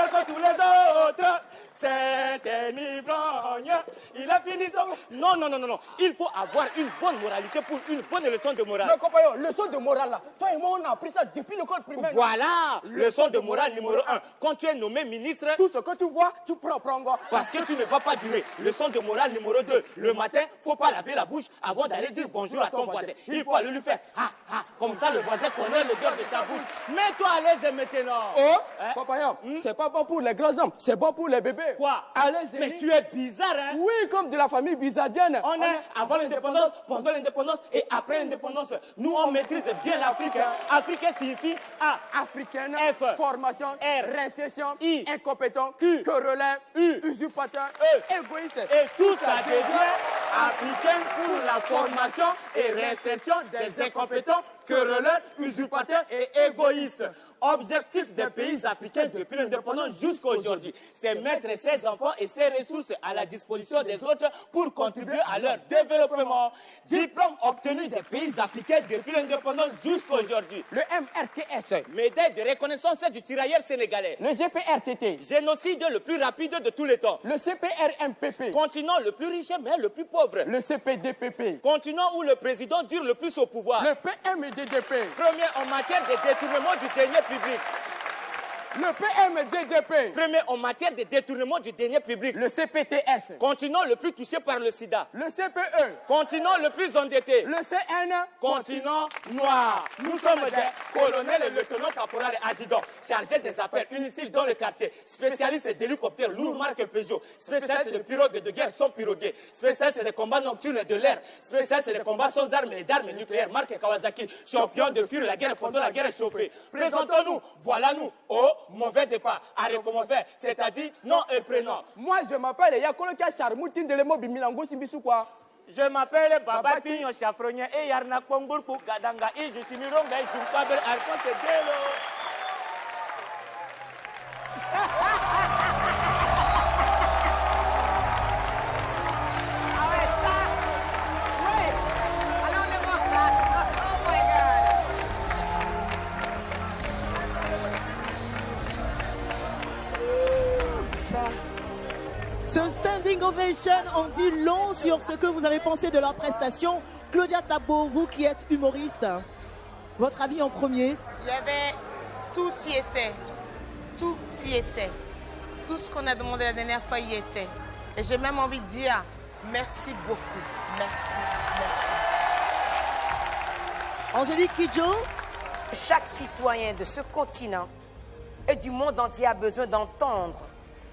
faire comme tous les autres. C'est un ivrogne. Il a fini son... Non, non, non, non, non. Il faut avoir une bonne moralité pour une bonne leçon de morale. Mais compagnon, leçon de morale là. Toi et moi, on a appris ça depuis l'école primaire. Voilà, leçon de morale numéro 1. Quand tu es nommé ministre... Tout ce que tu vois, tu prends. Parce que tu ne vas pas durer. Leçon de morale numéro 2. Le matin, faut pas laver la bouche avant d'aller dire bonjour à ton voisin. Il faut aller lui faire comme ça le voisin connaît l'odeur de ta bouche. Mets-toi à l'aise maintenant. Oh, compagnon, c'est pas bon pour les grands hommes, c'est bon pour les bébés. Quoi? À l'aise. Mais tu es bizarre, hein? Oui, comme de la famille bizardienne. On est avant l'indépendance, pendant l'indépendance et après l'indépendance. Nous, on maîtrise bien l'Afrique. Afrique signifie A. Africaine, F. formation, R. récession, I. incompétent, Q. querelleur, U. usurpateur, E. égoïste. Et tout ça devient africain pour la formation et réinsertion des incompétents, querelleurs, usurpateurs et égoïstes. Objectif des pays africains depuis l'indépendance jusqu'à aujourd'hui, c'est mettre ses enfants et ses ressources à la disposition des autres pour contribuer à leur développement. Diplôme obtenu des pays africains depuis l'indépendance jusqu'à aujourd'hui. Le MRTS, Médaille de reconnaissance du tirailleur sénégalais. le GPRTT, Génocide le plus rapide de tous les temps. le CPRMPP, Continent le plus riche mais le plus pauvre. le CPDPP, Continent où le président dure le plus au pouvoir. le PMDDP, Premier en matière de détournement du denier public. le PMDDP, Premier en matière de détournement du denier public. le CPTS, Continent le plus touché par le sida. le CPE, Continent le plus endetté. le CN, Continent noir. Nous sommes des colonels et lieutenants caporal et adjudants chargés des affaires inutiles dans le quartier. Spécialistes d'hélicoptères lourds marque Peugeot. Spécialistes de pirogues de guerre sans pirogues. Spécialistes des combats nocturnes de l'air. Spécialistes des combats sans armes et d'armes nucléaires marque Kawasaki. Champion de fuir la guerre pendant la guerre chauffée. Présentons-nous, voilà nous. Oh, mauvais départ. Arrêt comment faire, c'est-à-dire non et prénom. Moi, je m'appelle Yakolokia Charmoutine de Lemo Bimilango Simbisukwa. Je m'appelle Baba Pignon Chafronien et Yarna Kongurku Gadanga et je suis Mironga et Junkabel Alphonse Bello. Ce standing ovation en dit long sur ce que vous avez pensé de leur prestation. Claudia Tabo, vous qui êtes humoriste, votre avis en premier? Il y avait... Tout y était. Tout y était. Tout ce qu'on a demandé la dernière fois y était. Et j'ai même envie de dire merci beaucoup. Merci, merci. Angélique Kidjo? Chaque citoyen de ce continent et du monde entier a besoin d'entendre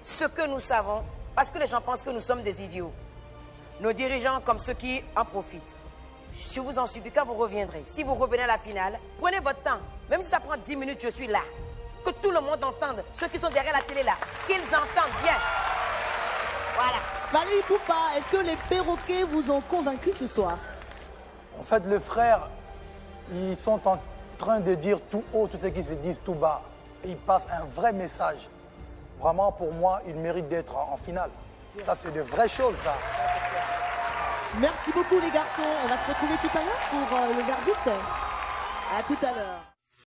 ce que nous savons parce que les gens pensent que nous sommes des idiots. Nos dirigeants comme ceux qui en profitent. Je vous en supplie, quand vous reviendrez, si vous revenez à la finale, prenez votre temps. Même si ça prend 10 minutes, je suis là. Que tout le monde entende, ceux qui sont derrière la télé là, qu'ils entendent bien. Voilà. Valérie Poupa, est-ce que les perroquets vous ont convaincu ce soir? En fait, les frères, ils sont en train de dire tout haut tout ce qu'ils se disent tout bas. Et ils passent un vrai message. Vraiment, pour moi, ils méritent d'être en finale. Ça, c'est de vraies choses, ça. Merci beaucoup les garçons. On va se retrouver tout à l'heure pour le verdict. À tout à l'heure.